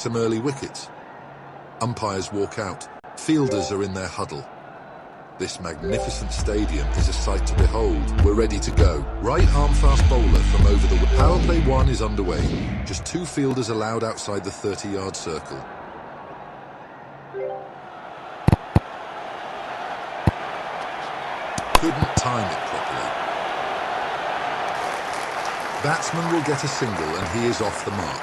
Some early wickets. Umpires walk out. Fielders are in their huddle. This magnificent stadium is a sight to behold. We're ready to go. Right arm fast bowler from over the... Power play 1 is underway. Just 2 fielders allowed outside the 30-yard circle. Couldn't time it properly. Batsman will get a single and he is off the mark.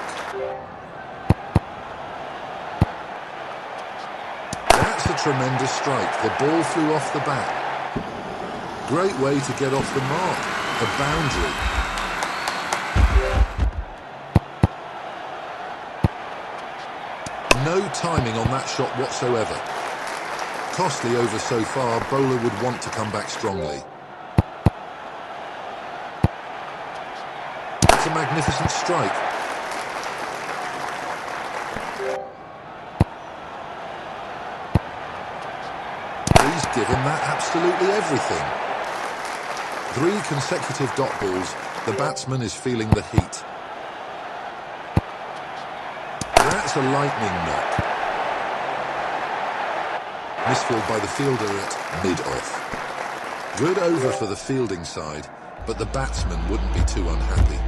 That's a tremendous strike. The ball flew off the bat. Great way to get off the mark. A boundary. No timing on that shot whatsoever. Costly over so far, bowler would want to come back strongly. It's a magnificent strike. He's given that absolutely everything. 3 consecutive dot balls. The batsman is feeling the heat. That's a lightning knock. Misfield by the fielder at mid-off. Good over for the fielding side, but the batsman wouldn't be too unhappy.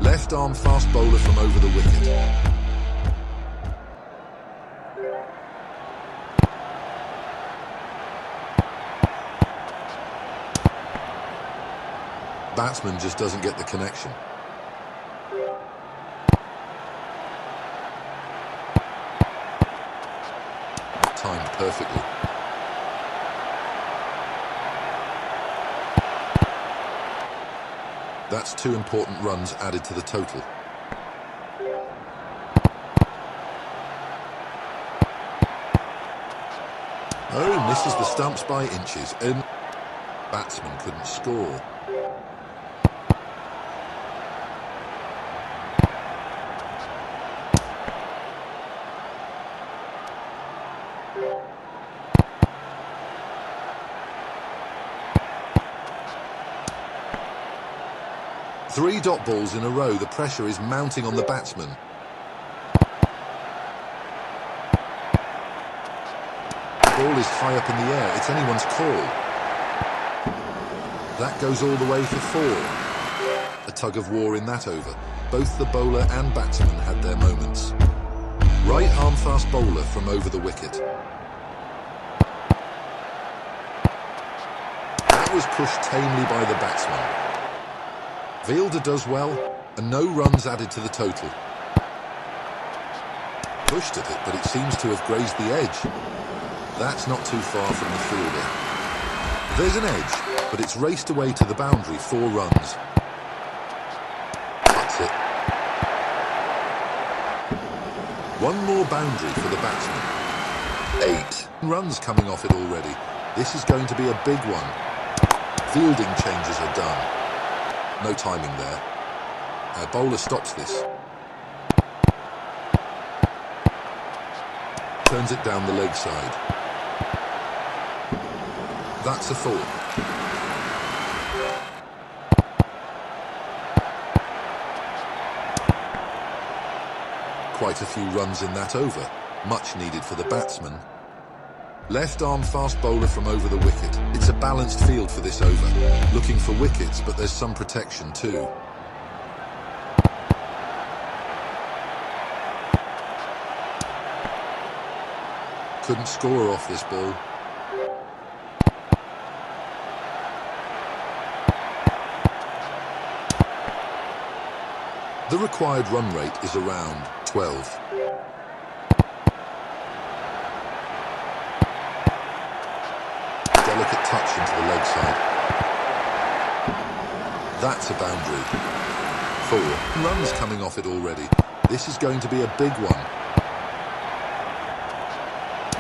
Left arm fast bowler from over the wicket. Batsman just doesn't get the connection. Timed perfectly. That's 2 important runs added to the total. Oh, misses the stumps by inches, and batsman couldn't score. Three dot balls in a row. The pressure is mounting on the batsman. The ball is high up in the air. It's anyone's call. That goes all the way for 4. A tug of war in that over. Both the bowler and batsman had their moments. Right arm fast bowler from over the wicket. That was pushed tamely by the batsman. Fielder does well, and no runs added to the total. Pushed at it, but it seems to have grazed the edge. That's not too far from the fielder. There's an edge, but it's raced away to the boundary, 4 runs. That's it. 1 more boundary for the batsman. 8 runs coming off it already. This is going to be a big one. Fielding changes are done. No timing there. Bowler stops this. Turns it down the leg side. That's a 4. Quite a few runs in that over. Much needed for the batsman. Left arm fast bowler from over the wicket. It's a balanced field for this over. Looking for wickets, but there's some protection too. Couldn't score off this ball. The required run rate is around 12. Delicate touch into the leg side. That's a boundary. 4 runs coming off it already. This is going to be a big one.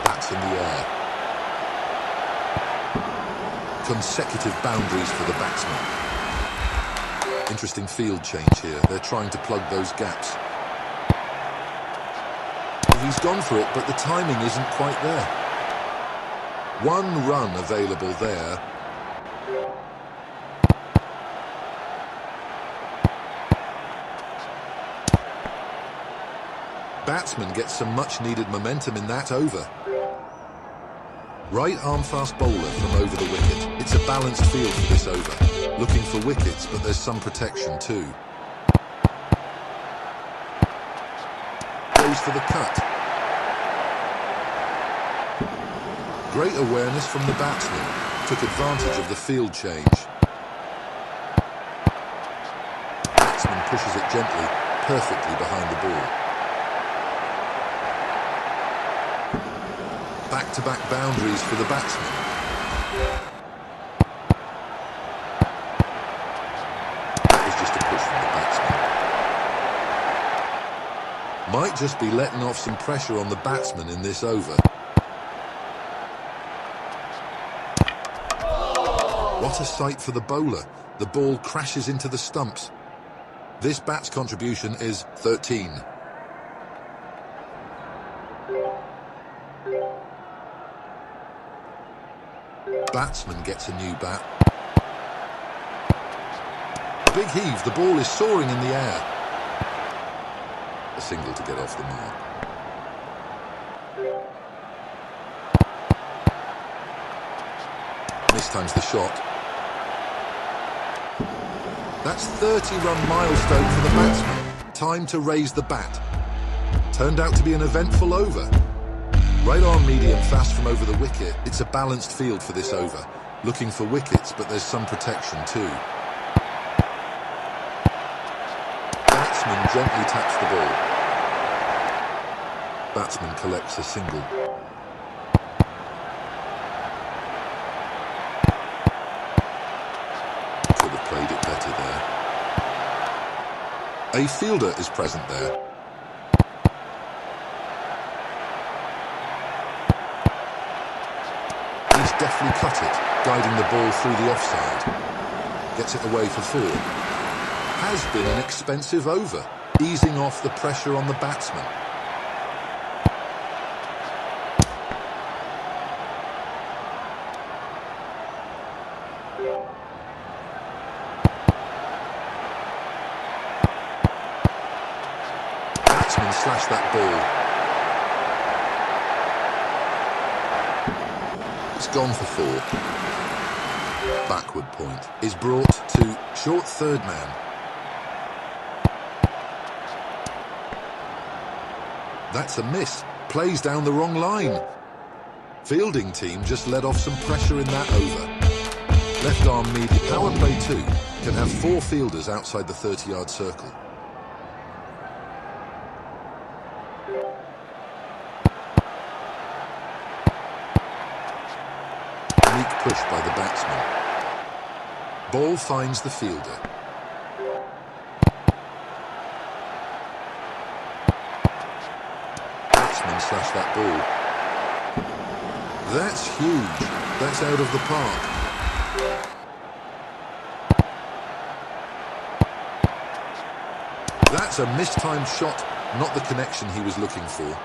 That's in the air. Consecutive boundaries for the batsman. Interesting field change here. They're trying to plug those gaps. He's gone for it, but the timing isn't quite there. 1 run available there. Batsman gets some much-needed momentum in that over. Right arm fast bowler from over the wicket. It's a balanced field for this over. Looking for wickets, but there's some protection too. Goes for the cut. Great awareness from the batsman. Took advantage of the field change. Batsman pushes it gently, perfectly behind the ball. Back-to-back boundaries for the batsman. That was just a push from the batsman. Might just be letting off some pressure on the batsman in this over. What a sight for the bowler. The ball crashes into the stumps. This bat's contribution is 13. Batsman gets a new bat. Big heave, the ball is soaring in the air. A single to get off the mark. Mistimes the shot. That's 30-run milestone for the batsman. Time to raise the bat. Turned out to be an eventful over. Right arm medium fast from over the wicket. It's a balanced field for this over. Looking for wickets, but there's some protection too. Batsman gently taps the ball. Batsman collects a single. Could have played it better there. A fielder is present there. Deftly cut it, guiding the ball through the offside. Gets it away for 4. Has been an expensive over, easing off the pressure on the batsman. Batsman slashed that ball. Gone for 4. Backward point is brought to short third man. That's a miss. Plays down the wrong line. Fielding team just let off some pressure in that over. Left arm medium. Power play 2 can have 4 fielders outside the 30-yard circle. Push by the batsman. Ball finds the fielder. Batsman slashed that ball. That's huge. That's out of the park. That's a mistimed shot, not the connection he was looking for.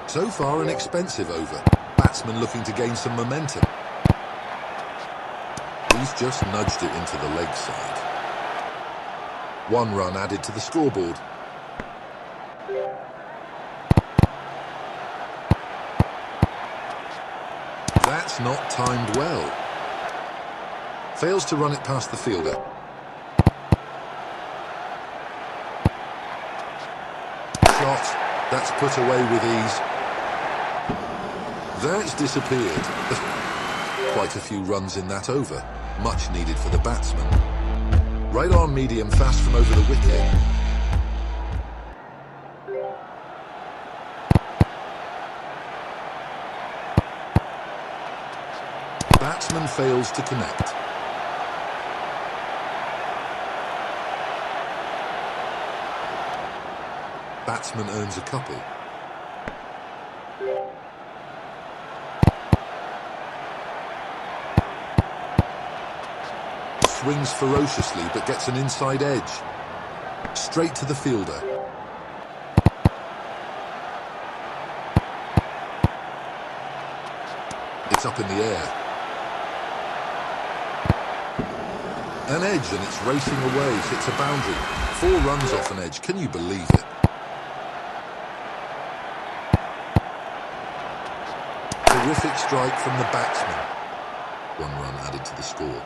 So far, an expensive over. Batsman looking to gain some momentum. He's just nudged it into the leg side. 1 run added to the scoreboard. That's not timed well. Fails to run it past the fielder. Shot. That's put away with ease. That's disappeared. Quite a few runs in that over. Much needed for the batsman. Right arm medium fast from over the wicket. Batsman fails to connect. Batsman earns a couple. Swings ferociously but gets an inside edge. Straight to the fielder. It's up in the air. An edge and it's racing away. Hits a boundary. 4 runs off an edge. Can you believe it? Terrific strike from the batsman. 1 run added to the score.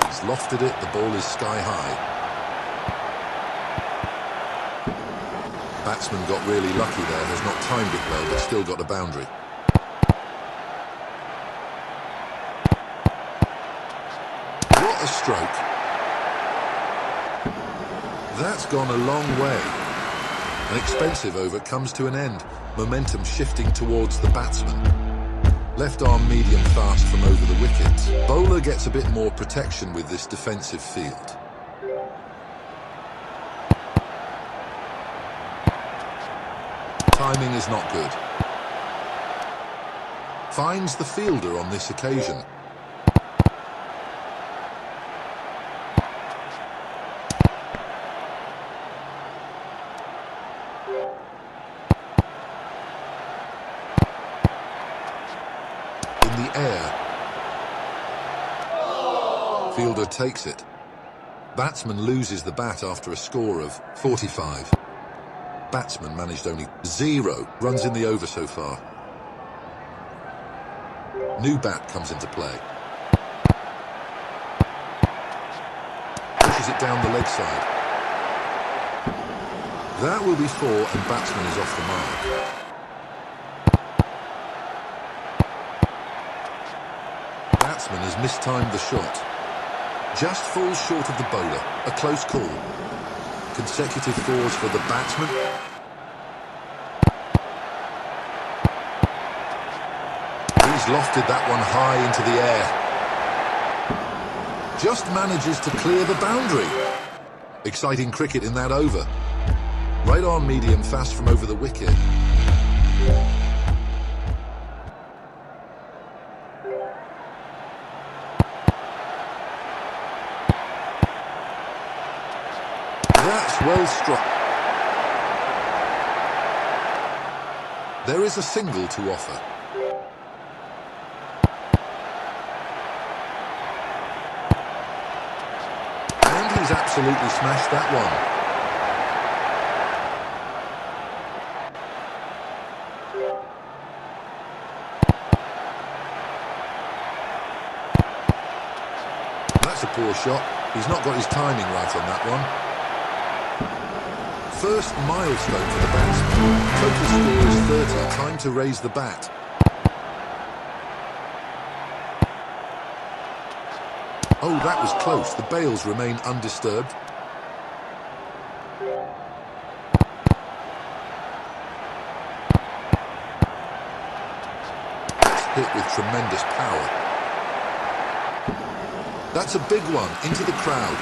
He's lofted it, the ball is sky high. Batsman got really lucky there, has not timed it well, but still got a boundary. What a stroke. That's gone a long way. An expensive over comes to an end. Momentum shifting towards the batsman. Left arm medium fast from over the wicket. Bowler gets a bit more protection with this defensive field. Timing is not good. Finds the fielder on this occasion. In the air. Fielder takes it. Batsman loses the bat after a score of 45. Batsman managed only 0 runs in the over so far. New bat comes into play. Pushes it down the leg side. That will be 4 and batsman is off the mark. Batsman has mistimed the shot. Just falls short of the bowler. A close call. Consecutive 4s for the batsman. He's lofted that one high into the air. Just manages to clear the boundary. Exciting cricket in that over. Right arm medium fast from over the wicket. That's well struck. There is a single to offer. And he's absolutely smashed that one. That's a poor shot. He's not got his timing right on that one. First milestone for the batsman. Total score is 30. Time to raise the bat. Oh, that was close. The bails remain undisturbed. It's hit with tremendous power. That's a big one into the crowd.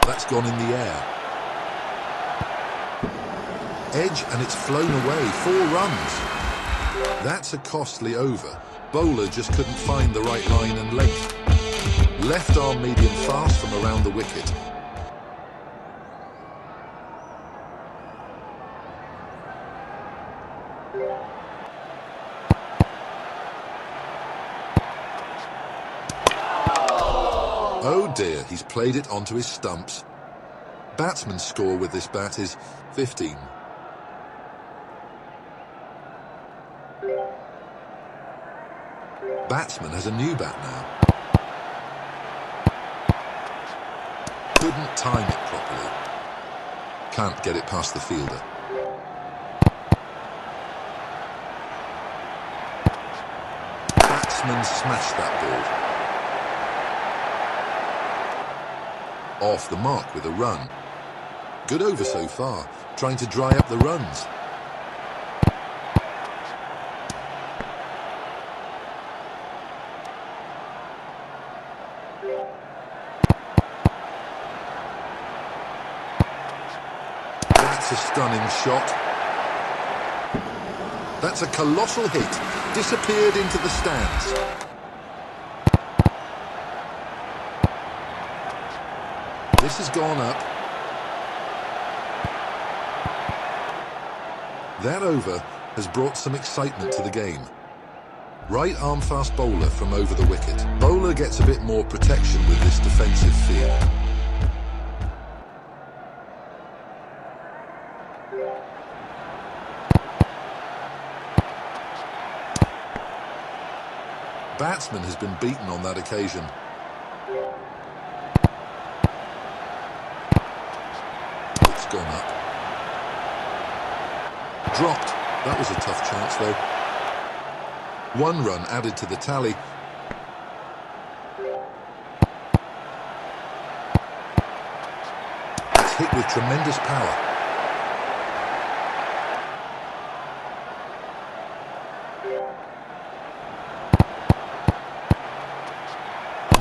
That's gone in the air. Edge and it's flown away. 4 runs. That's a costly over. Bowler just couldn't find the right line and length. Left arm medium fast from around the wicket. Oh dear, he's played it onto his stumps. Batsman's score with this bat is 15. Batsman has a new bat now. Couldn't time it properly. Can't get it past the fielder. Batsman smashed that ball. Off the mark with a run. Good over so far, trying to dry up the runs. That's a stunning shot. That's a colossal hit. Disappeared into the stands. This has gone up. That over has brought some excitement to the game. Right arm fast bowler from over the wicket. Bowler gets a bit more protection with this defensive feel. Batsman has been beaten on that occasion. It's gone up. Dropped. That was a tough chance though. 1 run added to the tally. It's hit with tremendous power.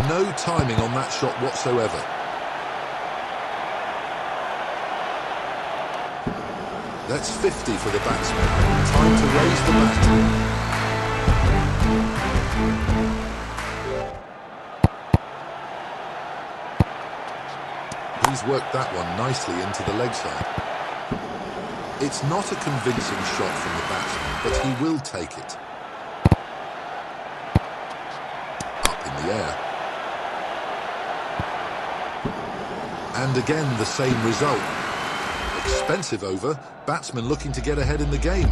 No timing on that shot whatsoever. That's 50 for the batsman. Time to raise the bat. He's worked that one nicely into the leg side. It's not a convincing shot from the batsman, but he will take it. Up in the air. And again, the same result. Expensive over, batsman looking to get ahead in the game.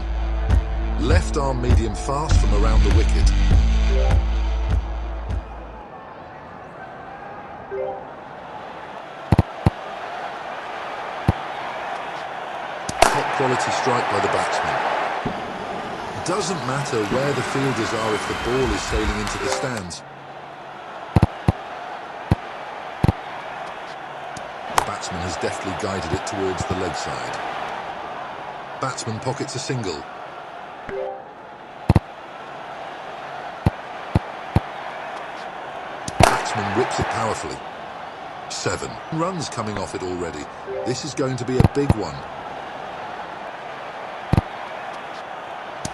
Left arm medium fast from around the wicket. Top quality strike by the batsman. Doesn't matter where the fielders are if the ball is sailing into the stands. Batsman has deftly guided it towards the leg side. Batsman pockets a single. Batsman rips it powerfully. 7 runs coming off it already. This is going to be a big one.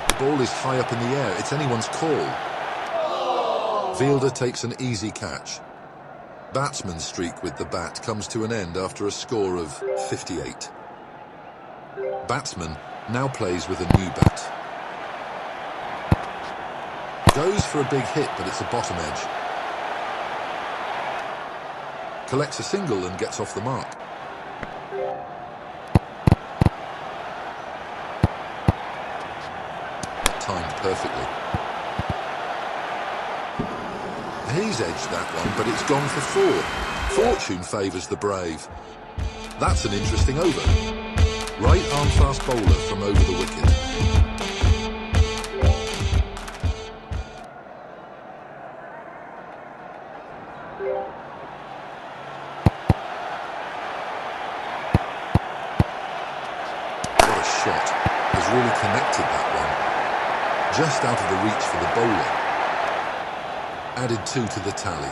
The ball is high up in the air. It's anyone's call. Fielder takes an easy catch. Batsman's streak with the bat comes to an end after a score of 58. Batsman now plays with a new bat. Goes for a big hit, but it's a bottom edge. Collects a single and gets off the mark. Timed perfectly. He's edged that one, but it's gone for 4. Fortune favours the brave. That's an interesting over. Right arm fast bowler from over the wicket. What a shot. Has really connected that one. Just out of the reach for the bowler. Added 2 to the tally.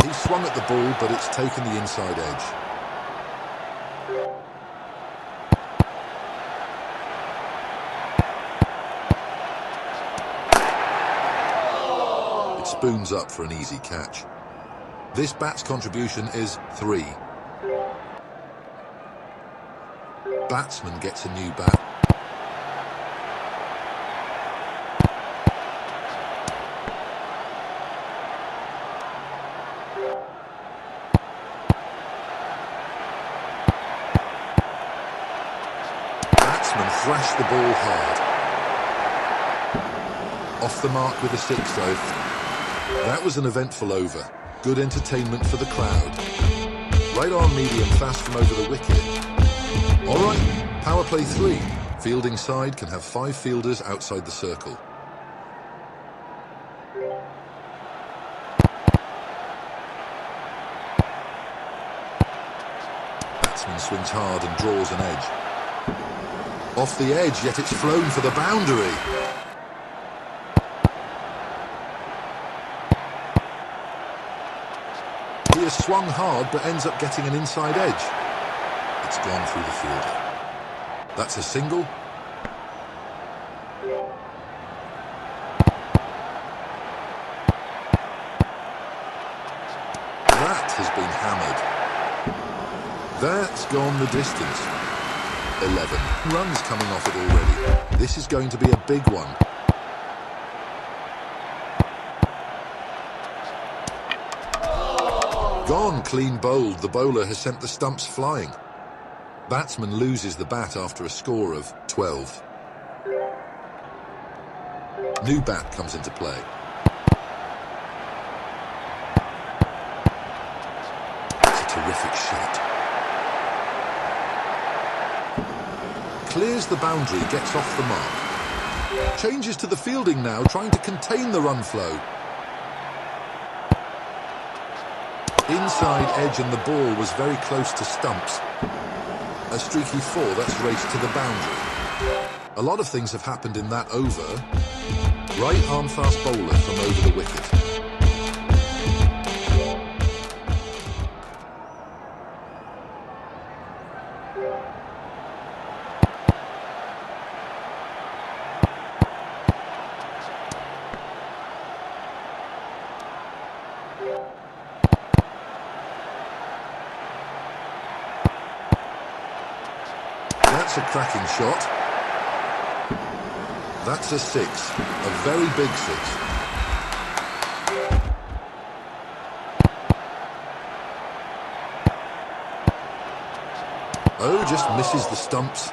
He swung at the ball, but it's taken the inside edge. Spoons up for an easy catch. This bat's contribution is 3. Batsman gets a new bat. Batsman thrashed the ball hard. Off the mark with a 6 though. That was an eventful over. Good entertainment for the crowd. Right arm medium fast from over the wicket. All right, power play 3. Fielding side can have 5 fielders outside the circle. Batsman swings hard and draws an edge. Off the edge, yet it's flown for the boundary. He has swung hard, but ends up getting an inside edge. It's gone through the fielder. That's a single. has been hammered. That's gone the distance. 11 runs coming off it already. This is going to be a big one. Gone, clean bowled. The bowler has sent the stumps flying. Batsman loses the bat after a score of 12. New bat comes into play. It's a terrific shot. Clears the boundary, gets off the mark. Changes to the fielding now, trying to contain the run flow. Inside edge and the ball was very close to stumps. A streaky 4, that's raced to the boundary. A lot of things have happened in that over. Right arm fast bowler from over the wicket. That's a cracking shot. That's a 6, a very big 6. Oh, just misses the stumps.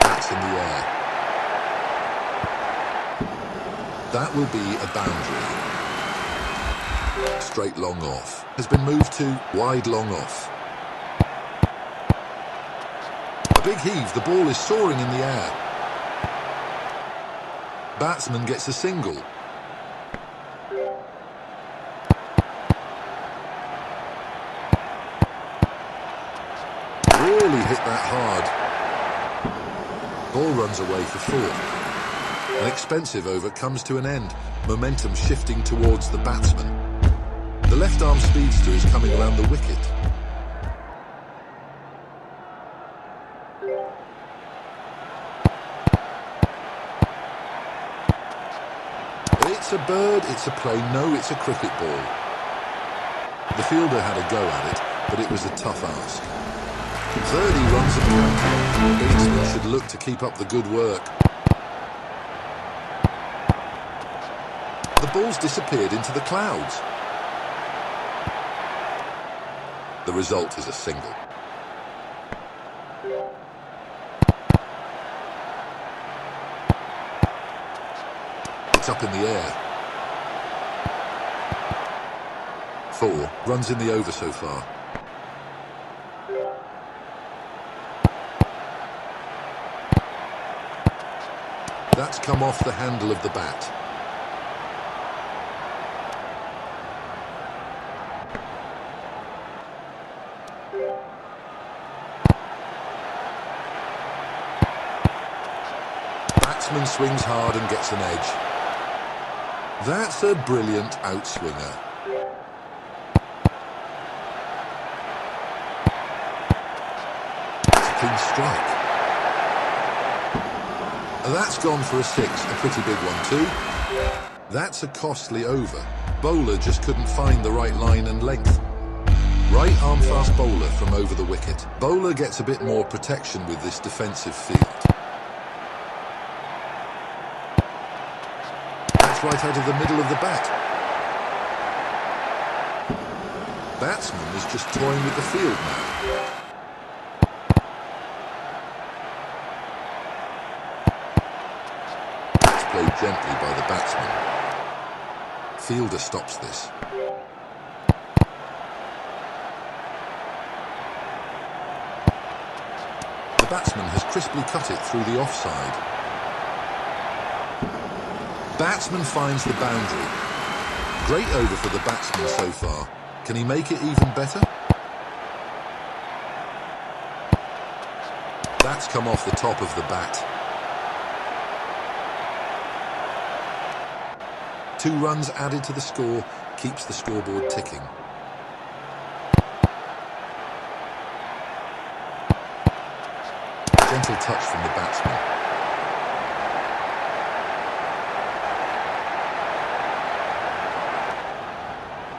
That's in the air. That will be a boundary. Straight long off. Has been moved to wide long off. A big heave. The ball is soaring in the air. Batsman gets a single. Really hit that hard. Ball runs away for 4. An expensive over comes to an end. Momentum shifting towards the batsman. The left-arm speedster is coming around the wicket. It's a bird, it's a plane, no, it's a cricket ball. The fielder had a go at it, but it was a tough ask. 30 runs of count. Batsmen should look to keep up the good work. The ball's disappeared into the clouds. The result is a single. It's up in the air. 4 runs in the over so far. That's come off the handle of the bat. Batsman swings hard and gets an edge. That's a brilliant outswinger. It's a clean strike. That's gone for a 6, a pretty big one too. That's a costly over. Bowler just couldn't find the right line and length. Right arm fast bowler from over the wicket. Bowler gets a bit more protection with this defensive field. Right out of the middle of the bat. Batsman is just toying with the field now. It's played gently by the batsman. Fielder stops this. The batsman has crisply cut it through the offside. Batsman finds the boundary. Great over for the batsman so far. Can he make it even better? That's come off the top of the bat. 2 runs added to the score, keeps the scoreboard ticking. Gentle touch from the batsman.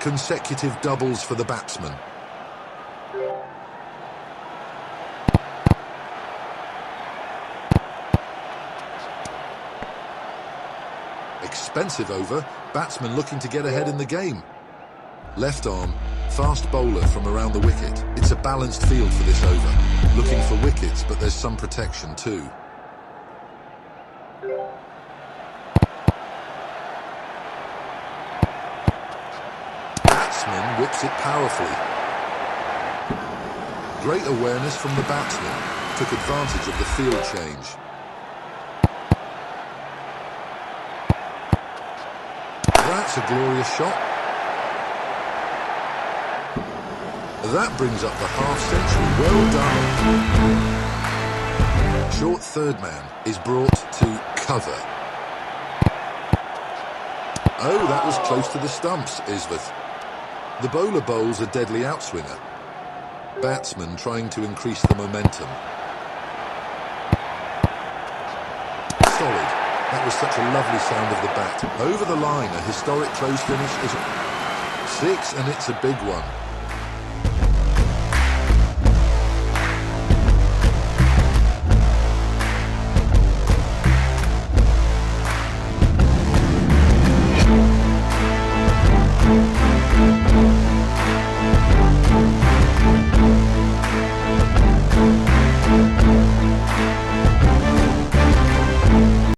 Consecutive doubles for the batsman. Expensive over. Batsman looking to get ahead in the game. Left arm, fast bowler from around the wicket. It's a balanced field for this over. Looking for wickets, but there's some protection too. Batsman whips it powerfully. Great awareness from the batsman. Took advantage of the field change. That's a glorious shot. That brings up the half-century. Well done. Short third man is brought to cover. Oh, that was close to the stumps, Isvath. The bowler bowls a deadly outswinger. Batsman trying to increase the momentum. Solid. That was such a lovely sound of the bat. Over the line, a historic close finish is 6, and it's a big one.